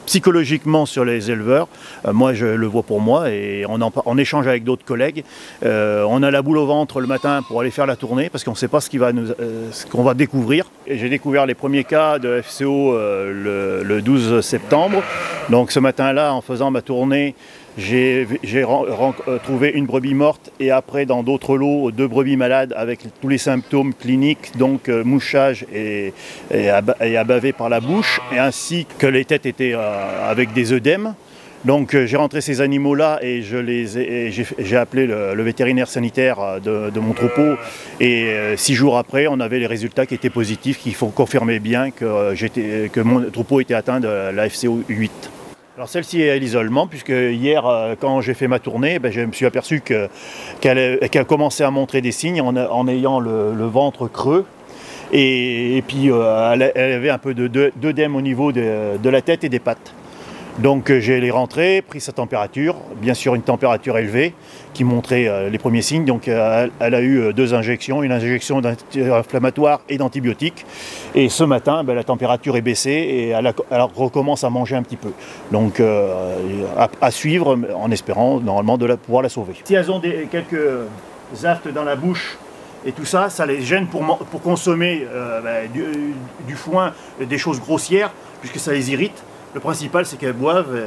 psychologiquement sur les éleveurs. Moi, je le vois pour moi et on échange avec d'autres collègues. On a la boule au ventre le matin pour aller faire la tournée parce qu'on ne sait pas ce qu'on va découvrir. J'ai découvert les premiers cas de FCO le 12 septembre. Donc ce matin-là, en faisant ma tournée, j'ai trouvé une brebis morte et après dans d'autres lots 2 brebis malades avec tous les symptômes cliniques, donc mouchage et à baver par la bouche, et ainsi que les têtes étaient avec des œdèmes. Donc j'ai rentré ces animaux-là et j'ai appelé le vétérinaire sanitaire de mon troupeau et 6 jours après on avait les résultats qui étaient positifs, qui confirmaient bien que mon troupeau était atteint de la FCO 8. Alors celle-ci est à l'isolement puisque hier quand j'ai fait ma tournée, je me suis aperçu qu'elle commençait à montrer des signes en ayant le ventre creux et puis elle avait un peu d'œdème au niveau de la tête et des pattes. Donc j'ai les rentré, pris sa température, bien sûr une température élevée qui montrait les premiers signes. Donc elle a eu 2 injections, une injection d'anti-inflammatoire et d'antibiotiques. Et ce matin, la température est baissée et elle recommence à manger un petit peu. Donc à suivre en espérant normalement pouvoir la sauver. Si elles ont quelques aftes dans la bouche et tout ça, ça les gêne pour consommer du foin, des choses grossières, puisque ça les irrite. Le principal, c'est qu'elles boivent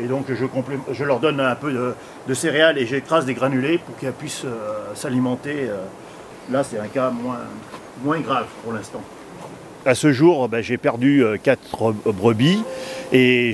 et donc je leur donne un peu de céréales et j'écrase des granulés pour qu'elles puissent s'alimenter. Là, c'est un cas moins grave pour l'instant. À ce jour, j'ai perdu 4 brebis et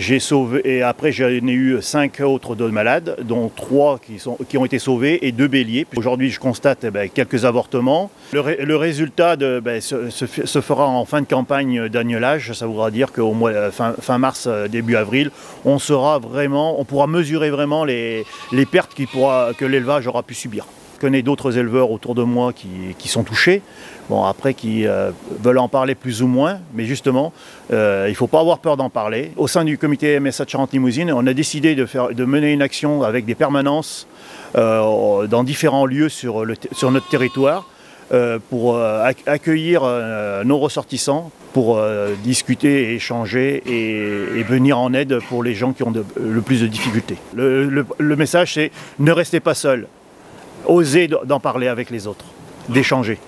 après j'en ai eu 5 autres de malades, dont 3 qui ont été sauvés et 2 béliers. Aujourd'hui, je constate quelques avortements. Le résultat se fera en fin de campagne d'agnelage. Ça voudra dire qu'au mois fin mars, début avril, on pourra mesurer vraiment les pertes que l'élevage aura pu subir. Je connais d'autres éleveurs autour de moi qui sont touchés, après qui veulent en parler plus ou moins, mais justement, il ne faut pas avoir peur d'en parler. Au sein du comité MSA de Charente-Limousine, on a décidé de mener une action avec des permanences dans différents lieux sur notre territoire pour accueillir nos ressortissants, pour discuter et échanger et venir en aide pour les gens qui ont le plus de difficultés. Le message, c'est ne restez pas seuls. Osez d'en parler avec les autres, d'échanger.